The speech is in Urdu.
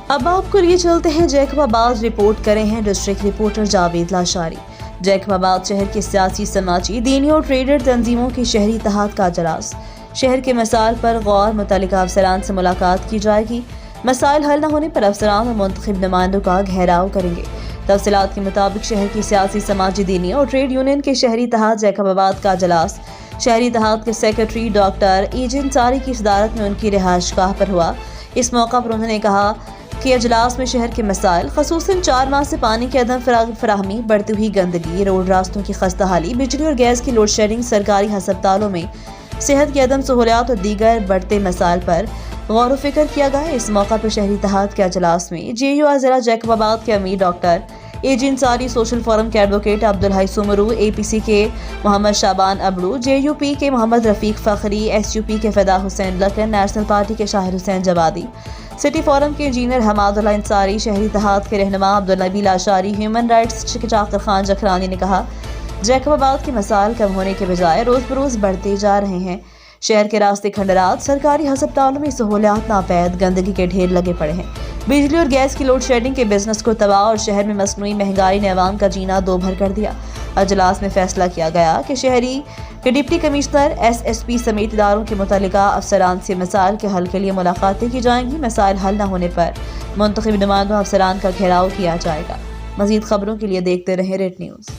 اب آپ کو لیے چلتے ہیں جیکب آباد رپورٹ کرے ہیں district reporter Javed Lashari. Jacob آباد شہر کے سیاسی، سماجی، دینی اور ٹریڈر تنظیموں کی شہری اتحاد کا اجلاس۔ شہر کے مسائل پر غور، متعلقہ افسران سے ملاقات کی جائے گی۔ مسائل حل نہ ہونے پر افسران اور منتخب نمائندوں کا گھیراؤ کریں گے۔ تفصیلات کے مطابق شہر کی سیاسی، سماجی، دینی اور ٹریڈ یونین کے شہری اتحاد جیکب آباد کا اجلاس شہری اتحاد کے سیکرٹری ڈاکٹر ایجن انصاری کی صدارت میں ان کی رہائش گاہ پر ہوا۔ اس موقع پر انہوں نے کہا کہ اجلاس میں شہر کے مسائل، خصوصاً 4 ماہ سے پانی کی عدم فراہمی، بڑھتی ہوئی گندگی، روڈ راستوں کی خستہ حالی، بجلی اور گیس کی لوڈ شیڈنگ، سرکاری ہسپتالوں میں صحت کی عدم سہولیات اور دیگر بڑھتے مسائل پر غور و فکر کیا گیا۔ اس موقع پر شہری اتحاد کے اجلاس میں جے یو آئی ضلع جیکب آباد کے امیر ڈاکٹر ایجن انصاری، سوشل فورم کے ایڈوکیٹ عبدالحی سومرو، اے پی سی کے محمد شعبان ابڑو، جے یو پی کے محمد رفیق فخری، ایس یو پی کے فدا حسین لکن، نیشنل پارٹی کے شاہر حسین جوادی، سٹی فورم کے انجینئر حماد اللہ انصاری، شہری اتحاد کے رہنما عبدالنبی لاشاری، ہیومن رائٹس چاکر خان جکرانی نے کہا جیکب آباد کے مسائل کم ہونے کے بجائے روز بروز بڑھتے جا رہے ہیں۔ شہر کے راستے کھنڈرات، سرکاری ہسپتالوں میں سہولیات ناپید، گندگی کے ڈھیر لگے پڑے ہیں۔ بجلی اور گیس کی لوڈ شیڈنگ کے بزنس کو تباہ اور شہر میں مصنوعی مہنگائی نے عوام کا جینا دو بھر کر دیا۔ اجلاس میں فیصلہ کیا گیا کہ شہری کے ڈپٹی کمشنر، ایس پی سمیت اداروں کے متعلقہ افسران سے مسائل کے حل کے لیے ملاقاتیں کی جائیں گی۔ مسائل حل نہ ہونے پر منتخب نمائندوں افسران کا گھیراؤ کیا جائے گا۔ مزید خبروں کے لیے دیکھتے رہیں ریڈ نیوز۔